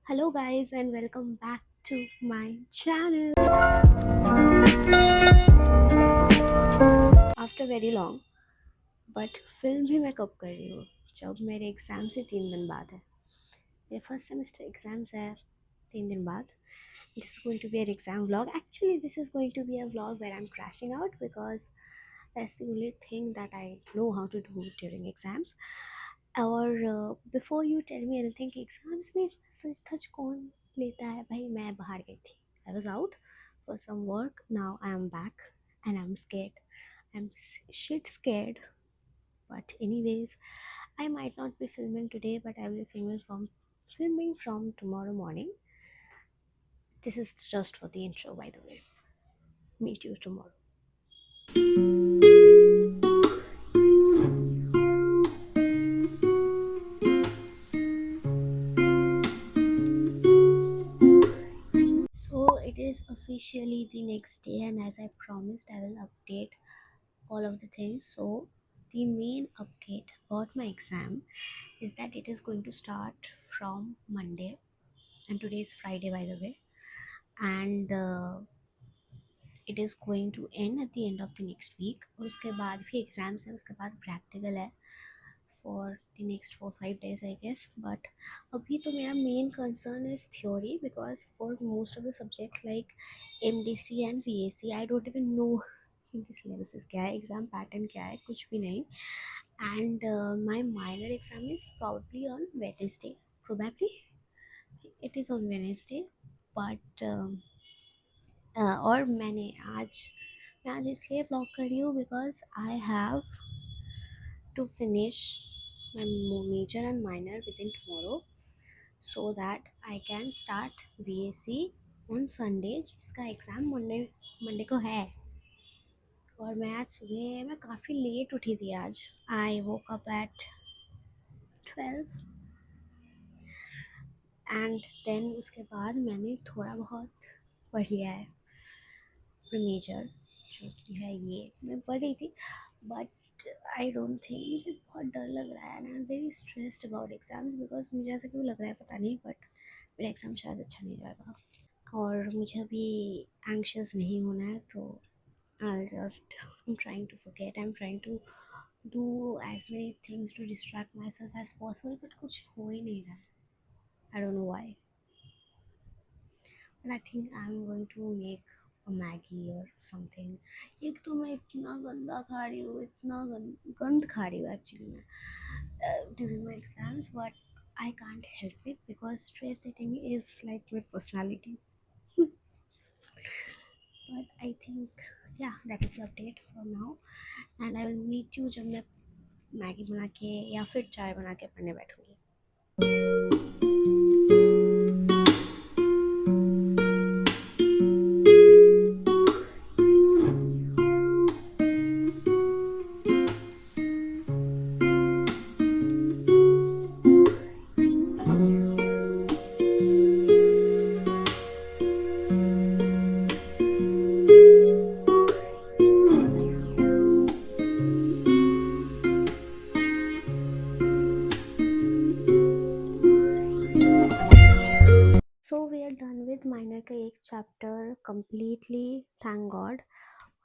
Hello, guys, and welcome back to my channel. After very long, but film भी मैं कब कर रही हूँ जब मेरे एग्ज़ाम से 3 दिन बाद है। मेरे फर्स्ट सेमेस्टर एग्ज़ाम्स है 3 दिन बाद. This is going to be an exam vlog. Actually, this is going to be a vlog where I'm crashing out because that's the only thing that I know how to do during exams. और before you tell me anything कि exams में सच धज कौन लेता है भाई, मैं बाहर गई थी. I was out for some work. Now I am back and I am scared. I am shit scared. But anyways, I might not be filming today, but I will be filming from tomorrow morning. This is just for the intro, by the way. Meet you tomorrow. So it is officially the next day, and as I promised, I will update all of the things. So the main update about my exam is that it is going to start from Monday, and today is Friday, by the way, and it is going to end at the end of the next week. और उसके बाद भी exams है, उसके बाद practical है for the next 4-5 days, I guess. But abhi to mera main concern is theory, because for most of the subjects like MDC and VAC, I don't even know इनकी syllabuses क्या है, exam pattern क्या है, कुछ भी नहीं. And my minor exam is probably on Wednesday. Probably it is on Wednesday. But और मैं आज इसलिए vlog कर रही हूँ because I have to finish my major and minor within tomorrow, so that I can start VAC on Sunday, जिसका exam Monday को है. और मैं काफ़ी लेट उठी थी आज. I woke up at 12 and then उसके बाद मैंने थोड़ा बहुत पढ़ लिया है मेजर, जो कि है ये. मैं पढ़ रही थी, बट आई डोंट थिंक, मुझे बहुत डर लग रहा है. And I am very stressed about exams, because मुझे ऐसा क्यों लग रहा है पता नहीं, बट मेरा एग्ज़ाम शायद अच्छा नहीं जाएगा. और मुझे अभी एंग्शियस नहीं होना है, तो I'm trying to forget. I'm trying to do as many things to distract myself as possible, but कुछ हो ही नहीं रहा है. I don't know why. But I think I'm going to make a Maggie or something. एक तो मैं इतना गंदा खा रही हूँ, इतना गंद खा रही हूँ एक्चुअली मैं during my exams, but I can't help it because stress eating is like my personality. But I think, yeah, that is the update for now. And I will meet you जब मैं Maggi बना के या फिर चाय बना के पढ़ने बैठूँगी. So we are done with minor का एक चैप्टर कम्प्लीटली, थैंक गॉड.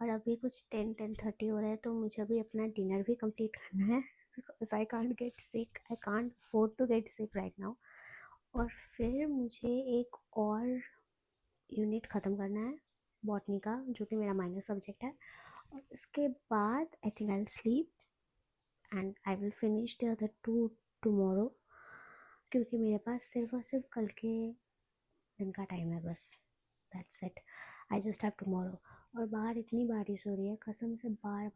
और अभी कुछ 10-10:30 हो रहा है, तो मुझे अभी अपना डिनर भी कंप्लीट करना है, because I can't get sick. I can't afford to get sick right now. और फिर मुझे एक और यूनिट ख़त्म करना है बॉटनी का, जो कि मेरा माइनर सब्जेक्ट है. और उसके बाद I think I will sleep and I will finish the other 2 tomorrow, क्योंकि मेरे पास सिर्फ और सिर्फ कल के दिन का टाइम है बस. That's it. I just have tomorrow. और बाहर इतनी बारिश हो रही है, कसम से बार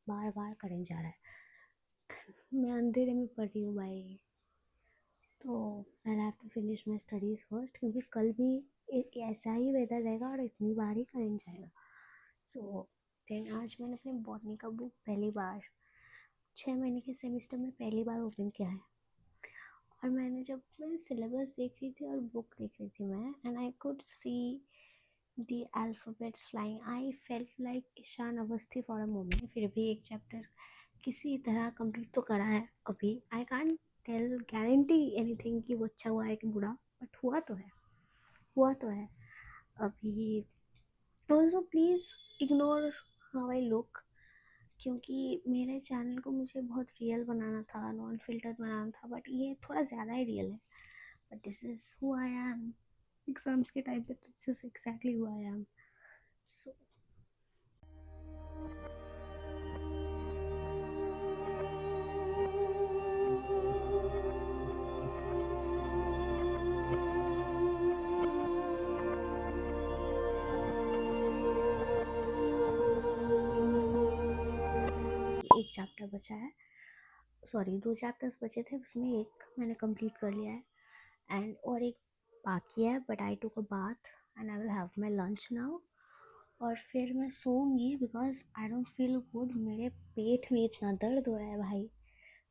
बार करंट जा रहा है. मैं अंधेरे में पढ़ रही हूँ भाई. तो I have to finish my studies first, क्योंकि कल भी ऐसा ही वेदर रहेगा और इतनी बार ही करंट जाएगा. सो देन आज मैंने अपनी बॉटनी का बुक पहली बार 6 महीने के सेमिस्टर में पहली बार ओपन किया है. और जब मैं सिलेबस देख रही थी और बुक देख रही थी मैं, and I could see the alphabets flying, I felt like Ishaan Awasthi for a moment. फिर भी एक चैप्टर किसी तरह कंप्लीट तो करा है अभी. I can't tell guarantee anything कि वो अच्छा हुआ है कि बुरा, बट हुआ तो है अभी। Also please ignore how I look, क्योंकि मेरे चैनल को मुझे बहुत रियल बनाना था, नॉन फिल्टर बनाना था, बट ये थोड़ा ज़्यादा ही रियल है। But this is who I am. Exams के टाइम पे this is exactly who I am. So एक चैप्टर बचा है, सॉरी 2 चैप्टर्स बचे थे, उसमें एक मैंने कंप्लीट कर लिया है एंड और एक बाकी है। But I took a bath and I will have my lunch now, और फिर मैं सोऊंगी because I don't feel good. मेरे पेट में इतना दर्द हो रहा है भाई,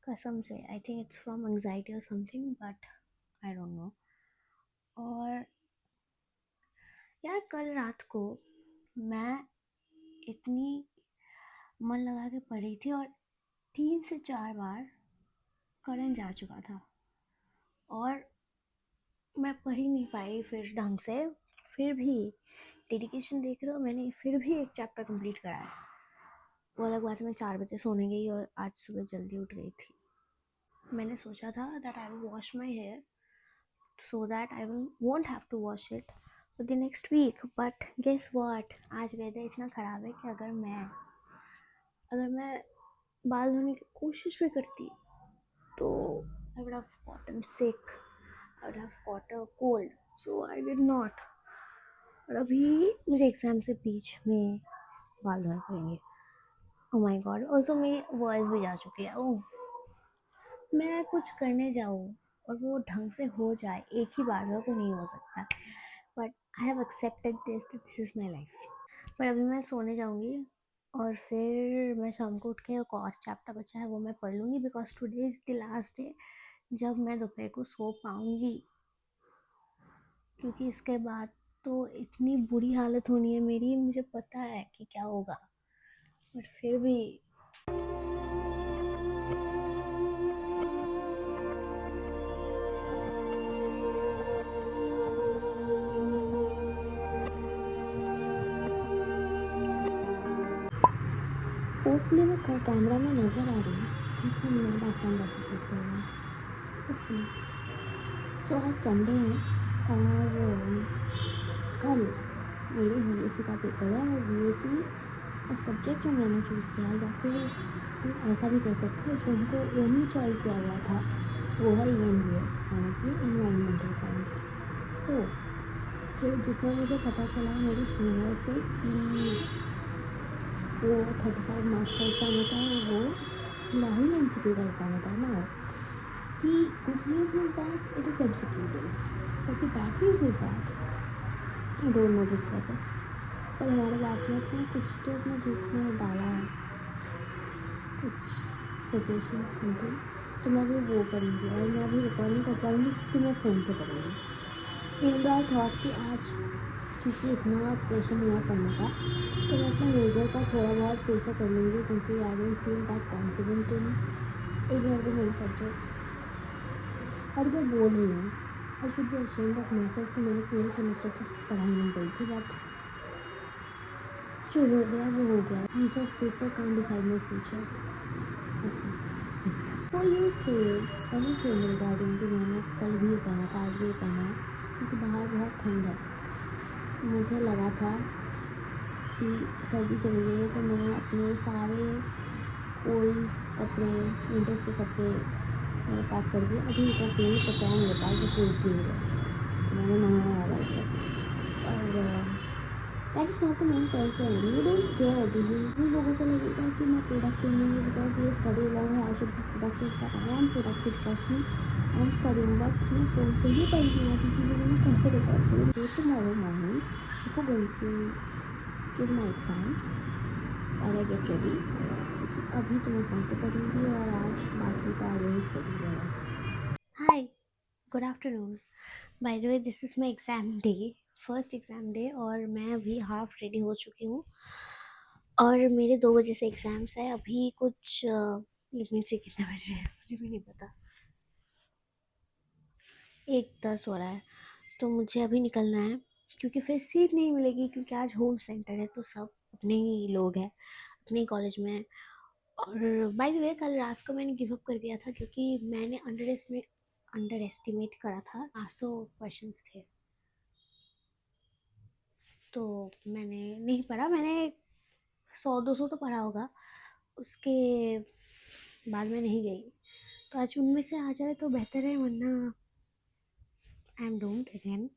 कसम से। I think it's from anxiety और something, but I don't know. और यार कल रात को मैं इतनी मन लगा के पढ़ी थी और 3 से 4 बार करंट जा चुका था, और मैं पढ़ ही नहीं पाई फिर ढंग से। फिर भी डेडिकेशन देख रहे हो, मैंने फिर भी एक चैप्टर कंप्लीट करा है। वो अलग बात है मैं 4 बजे सोने गई और आज सुबह जल्दी उठ गई थी। मैंने सोचा था that I will wash my hair so that I will won't have to wash it for the next week, but guess what, आज वेदर इतना ख़राब है कि अगर मैं बाल धोने की कोशिश भी करती तो I would have gotten sick, I would have got a cold, so I did not. और अभी मुझे एग्ज़ाम से बीच में बाल धोने पड़ेंगे। ओह माय गॉड, ऑल्सो मेरी वॉइस भी जा चुकी है। ओह, मैं कुछ करने जाऊँ और वो ढंग से हो जाए एक ही बार में, तो नहीं हो सकता। But I have accepted this is my life. पर अभी मैं सोने जाऊँगी और फिर मैं शाम को उठ के एक और चैप्टर बचा है वो मैं पढ़ लूँगी, because today is the last day जब मैं दोपहर को सो पाऊँगी, क्योंकि इसके बाद तो इतनी बुरी हालत होनी है मेरी, मुझे पता है कि क्या होगा। बट फिर भी होपफुली मैं कैमरा में नज़र आ रही हूँ, क्योंकि मैं बैक कैमरा से शूट कर रही हूँ होपफुली। सो आज संडे है और कल मेरे VAC का पेपर है, और VAC का सब्जेक्ट जो मैंने चूज़ किया, या फिर हम ऐसा भी कह सकते हैं जो हमको ओनली चॉइस दिया गया था, वो है ENVS, यानी कि एनवायरमेंटल साइंस। सो जो जितना मुझे पता चला मेरे सीनियर से कि वो 35 मार्क्स का एग्ज़ाम होता है, वो ना ही MCQ का एग्ज़ाम होता है ना। The good news is that it is MCQ based, but the bad news is that I don't know the syllabus. पर हमारे बैचमेट्स ने कुछ तो अपने ग्रुप में डाला है, कुछ सजेशन समथिंग, तो मैं भी वो पढ़ूँगी। और मैं अभी रिकॉर्ड नहीं कर पाऊँगी क्योंकि मैं फ़ोन से पढ़ूँगी। इन द थॉट कि आज क्योंकि इतना प्रेशर नहीं है पढ़ने का, तो मैं अपना मेजर का थोड़ा बहुत फिर से कर लूँगी, क्योंकि आई don't feel that confident in any of the main subjects. और मैं बोल रही हूँ I should be ashamed of my self कि मैंने पूरे सेमेस्टर की पढ़ाई नहीं करी थी, बट जो हो गया वो हो गया। Piece of paper can decide my future. वो यू से एनीथिंग रिगार्डिंग कि मैंने कल भी ये पहना था, आज भी ये पहना है, क्योंकि बाहर बहुत ठंड है। मुझे लगा था कि सर्दी चली गई है तो मैं अपने सारे कोल्ड कपड़े, विंटर्स के कपड़े मैंने पैक कर दिए। अभी बस यही बचा है मेरे पास जो फुल स्लीव्स है, तो मैंने नहाया है भाई। और that is not the main concern, you don't care do you. उन लोगों को लगेगा कि मैं प्रोडक्टिव नहीं हूँ बिकॉज ये स्टडी व्लॉग है, I should be productive, but I am productive, trust me, I am studying. But मैं फ़ोन से ही पढ़ रही हूँ आधी चीज़ें, तो मैं कैसे रिकॉर्ड करूँ? तो tomorrow morning before going to give my exams और आई गेट रेडी, क्योंकि अभी तो मैं फ़ोन से पढ़ूँगी और आज बाकी का यही स्केड्यूल है बस। Hi, good afternoon. By the way this is my exam day, first exam day, और मैं अभी हाफ रेडी हो चुकी हूँ और मेरे 2 बजे से एग्ज़ाम्स है। अभी कुछ लेट मी कितने बज रहे हैं, मुझे भी नहीं पता, 1:10 हो रहा है। तो मुझे अभी निकलना है क्योंकि फिर सीट नहीं मिलेगी, क्योंकि आज होम सेंटर है तो सब अपने ही लोग हैं, अपने ही कॉलेज में हैं। और बाय द वे कल रात को मैंने गिव अप कर दिया था क्योंकि मैंने अंडर एस्टिमेट करा था। 800 क्वेश्चंस थे तो मैंने नहीं पढ़ा। मैंने 100-200 तो पढ़ा होगा, उसके बाद में नहीं गई। तो आज उनमें से आ जाए तो बेहतर है, वरना आई एम डोंट अगेन।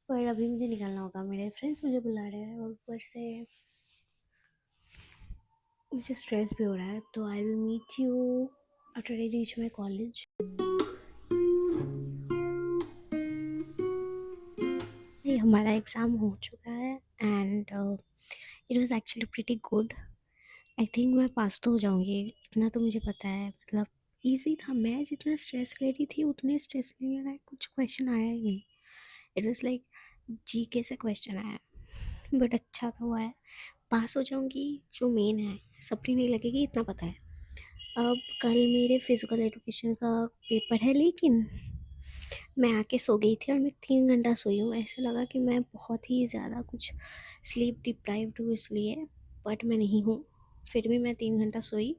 पर अभी मुझे निकलना होगा, मेरे फ्रेंड्स मुझे बुला रहे हैं और ऊपर से मुझे स्ट्रेस भी हो रहा है। तो I will meet you after I reach my college. ये हमारा एग्ज़ाम हो चुका है and it was actually pretty good. I think मैं पास तो हो जाऊंगी, इतना तो मुझे पता है। मतलब इजी था, मैं जितना स्ट्रेस ले रही थी उतने स्ट्रेस नहीं ले रहा है। कुछ क्वेश्चन आया ही नहीं, इट वाज लाइक जीके से क्वेश्चन आया, बट अच्छा तो हुआ है। पास हो जाऊंगी जो मेन है, सपनी नहीं लगेगी इतना पता है। अब कल मेरे फिज़िकल एजुकेशन का पेपर है, लेकिन मैं आके सो गई थी और मैं 3 घंटा सोई हूँ। ऐसा लगा कि मैं बहुत ही ज़्यादा कुछ स्लीप डिप्राइव्ड हूँ इसलिए, बट मैं नहीं हूँ। फिर भी मैं 3 घंटा सोई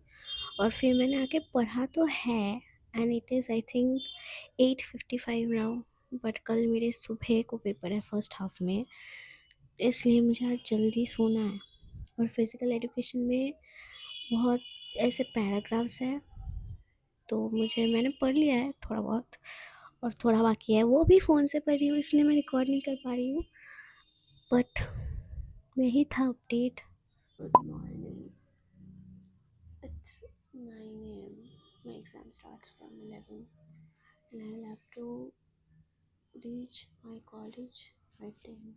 और फिर मैंने आके पढ़ा तो है and it is I think 8:55 now. But कल मेरे सुबह को पेपर है फर्स्ट हाफ में, इसलिए मुझे आज जल्दी सोना है। और फिज़िकल एजुकेशन में बहुत ऐसे पैराग्राफ्स हैं, तो मैंने पढ़ लिया है थोड़ा बहुत और थोड़ा बाकी है, वो भी फ़ोन से पढ़ रही हूँ इसलिए मैं रिकॉर्ड नहीं कर पा रही हूँ। बट वही था update. Good morning, it's 9 a.m. My exam starts from 11 and I will have to reach my college by 10.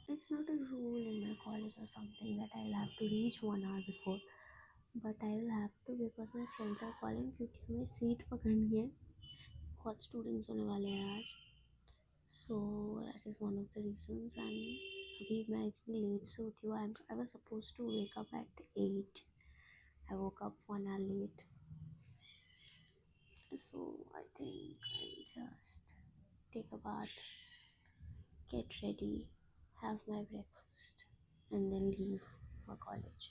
It's not a rule in my college or something that I will have to reach 1 hour before, but I will have to because my friends are calling, क्योंकि हमें seat पकड़नी है। बहुत students होने वाले हैं आज, so that is one of the reasons. And अभी मैं इतनी लेट से उठी हूँ। I was suppose to wake up at 8, I woke up 1 hour late. So I think I'll just take a bath, get ready, have my breakfast, and then leave for college.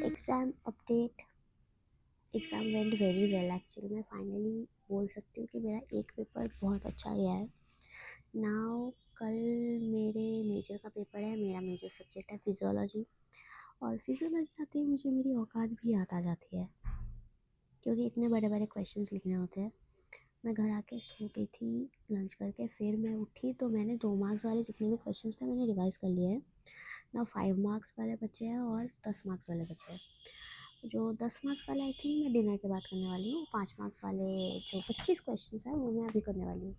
Exam update. Exam went very well actually. मैं finally बोल सकती हूँ कि मेरा एक paper बहुत अच्छा गया है। नाउ कल मेरे मेजर का पेपर है। मेरा मेजर सब्जेक्ट है फिज़ियोलॉजी, और फिज़ियोलॉजी आती है मुझे मेरी औकात भी याद आ जाती है, क्योंकि इतने बड़े बड़े क्वेश्चंस लिखने होते हैं। मैं घर आके सो गई थी लंच करके, फिर मैं उठी तो मैंने 2 मार्क्स वाले जितने भी क्वेश्चन थे मैंने रिवाइज़ कर लिए हैं। ना 5 मार्क्स वाले बचे हैं और 10 मार्क्स वाले बचे हैं। जो 10 मार्क्स वाले आई थिंक मैं डिनर के बाद करने वाली हूँ। 5 मार्क्स वाले जो 25 क्वेश्चन हैं वो मैं अभी करने वाली हूँ।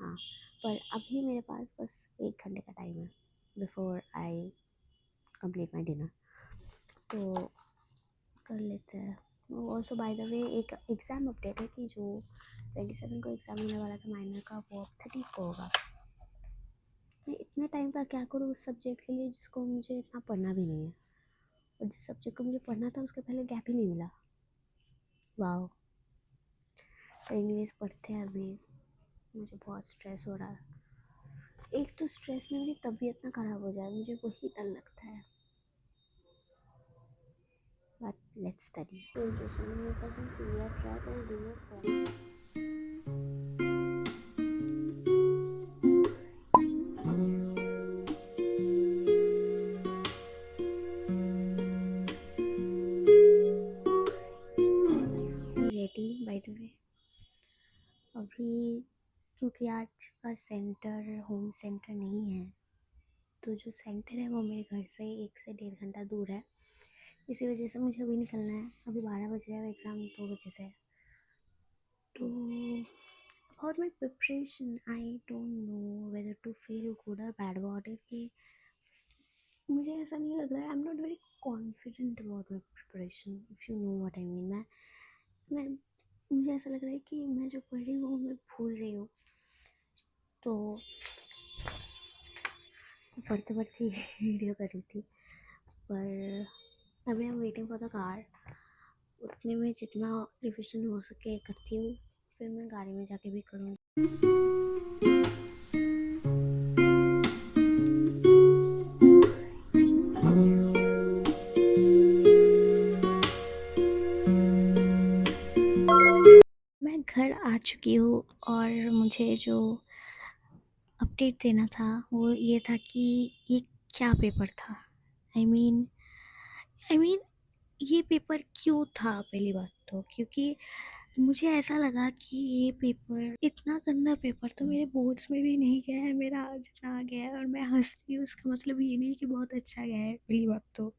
हाँ, पर अभी मेरे पास बस 1 घंटे का टाइम है before I complete my dinner, तो कर लेते हैं। ऑल्सो बाय द वे एक एग्ज़ाम अपडेट है कि जो 27 को एग्ज़ाम होने वाला था माइनर का, वो अब 30 को होगा। मैं इतने टाइम का क्या करूँ उस सब्जेक्ट के लिए जिसको मुझे इतना पढ़ना भी नहीं है, और जिस सब्जेक्ट को मुझे पढ़ना था उसके पहले गैप ही नहीं मिला। वाह। इंग्लिश पढ़ते हैं अभी। मुझे बहुत स्ट्रेस हो रहा है। एक तो स्ट्रेस में मेरी तबीयत ना ख़राब हो जाए, मुझे वही डर लगता है। But let's study. मेरे पास सीनियर ट्रैक और junior frock. Ready bye the वे अभी, क्योंकि आज का सेंटर होम सेंटर नहीं है, तो जो सेंटर है वो मेरे घर से 1 से 1.5 घंटा दूर है। इसी वजह से मुझे अभी निकलना है। अभी 12 बज रहे हैं, एग्ज़ाम 2 बजे से है। तो about my preparation I don't know whether to feel good और बैड अबाउट इट, कि मुझे ऐसा नहीं लग रहा है। I am not very confident about my preparation, if you know what I mean. मैं मुझे ऐसा लग रहा है कि मैं जो पढ़ रही हूँ मैं भूल रही हूँ। तो पढ़ते पढ़ते वीडियो कर रही थी, पर अभी I am waiting for the car. उतने में जितना रिविजन हो सके करती हूँ, फिर मैं गाड़ी में जाके भी करूँगी। मैं घर आ चुकी हूँ और मुझे जो अपडेट देना था वो ये था कि ये क्या पेपर था। आई मीन आई मीन ये पेपर क्यों था, पहली बात तो क्योंकि मुझे ऐसा लगा कि ये पेपर, इतना गंदा पेपर तो मेरे बोर्ड्स में भी नहीं गया है मेरा, जितना आ गया है। और मैं हंस रही हूँ, उसका मतलब ये नहीं कि बहुत अच्छा गया है, पहली बात तो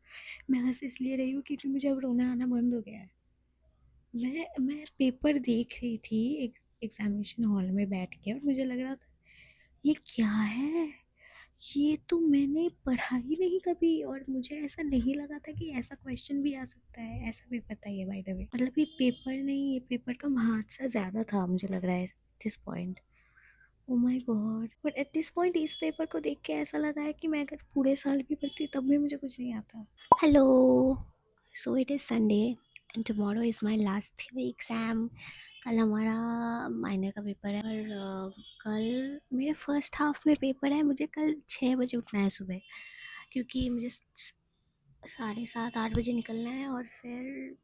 मैं हंस इसलिए रही हूँ क्योंकि मुझे अब रोना आना बंद हो गया है। मैं पेपर देख रही थी एक एग्जामिनेशन हॉल में बैठ के, और मुझे लग रहा था ये क्या है, ये तो मैंने पढ़ा ही नहीं कभी, और मुझे ऐसा नहीं लगा था कि ऐसा क्वेश्चन भी आ सकता है। ऐसा पेपर था ये, बाय द वे। मतलब ये पेपर नहीं, ये पेपर का हादसा ज़्यादा था मुझे लग रहा है this point. Oh my God, but at this point इस पेपर को देख के ऐसा लगा है कि मैं अगर पूरे साल भी पढ़ती तब भी मुझे कुछ नहीं आता। Hello, so it is Sunday and tomorrow is my last theory exam. कल हमारा माइनर का पेपर है, और कल मेरे फर्स्ट हाफ में पेपर है। मुझे कल 6 बजे उठना है सुबह, क्योंकि मुझे 7:30-8 बजे निकलना है, और फिर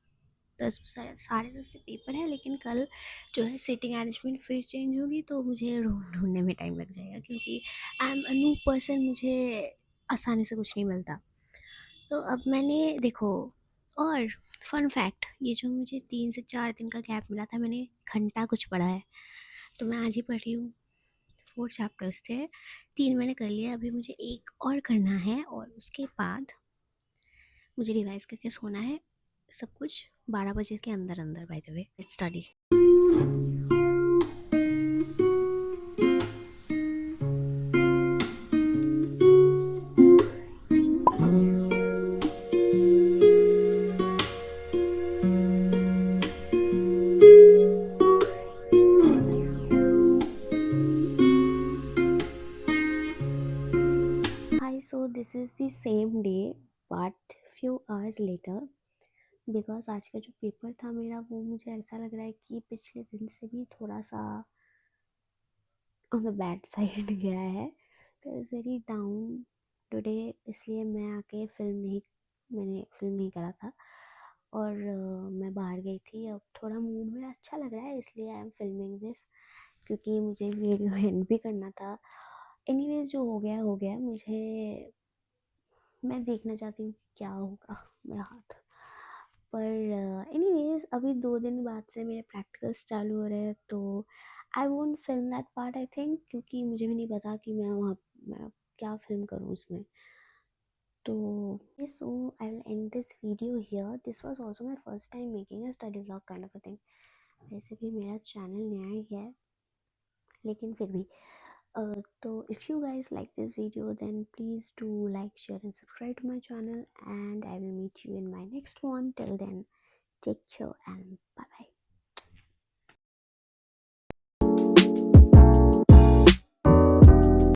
10 साढ़े 10 से पेपर है। लेकिन कल जो है सीटिंग अरेंजमेंट फिर चेंज होगी, तो मुझे रूम ढूंढने में टाइम लग जाएगा, क्योंकि I am a new person, मुझे आसानी से कुछ नहीं मिलता। तो अब मैंने देखो, और फन फैक्ट, ये जो मुझे 3 से 4 दिन का गैप मिला था, मैंने घंटा कुछ पढ़ा है, तो मैं आज ही पढ़ रही हूँ। 4 चैप्टर्स थे, 3 मैंने कर लिया, अभी मुझे एक और करना है, और उसके बाद मुझे रिवाइज करके सोना है। सब कुछ 12 बजे के अंदर अंदर, bye the way, let's study. Hi, so this is the same day but few hours later, because आज का जो पेपर था मेरा, वो मुझे ऐसा लग रहा है कि पिछले दिन से भी थोड़ा सा ऑन द बैड साइड गया है। तो इज़ वेरी डाउन टुडे, इसलिए मैंने फिल्म नहीं करा था, और मैं बाहर गई थी। अब थोड़ा मूड मेरा अच्छा लग रहा है, इसलिए आई एम फिल्मिंग दिस, क्योंकि मुझे वीडियो एंड भी करना था। एनीवेज, जो हो गया मुझे, मैं देखना चाहती हूँ कि क्या होगा मेरा हाथ। पर एनीवेज, अभी 2 दिन बाद से मेरे प्रैक्टिकल्स चालू हो रहे हैं, तो I won't film that part, I think, क्योंकि मुझे भी नहीं पता कि मैं क्या फिल्म करूँ उसमें। तो so I will end this video here. This was also my first time making a study vlog kind of a thing. वैसे भी मेरा चैनल नया ही है, लेकिन फिर भी so if you guys like this video, then please do like, share and subscribe to my channel, and I will meet you in my next one. Till then, take care and bye bye.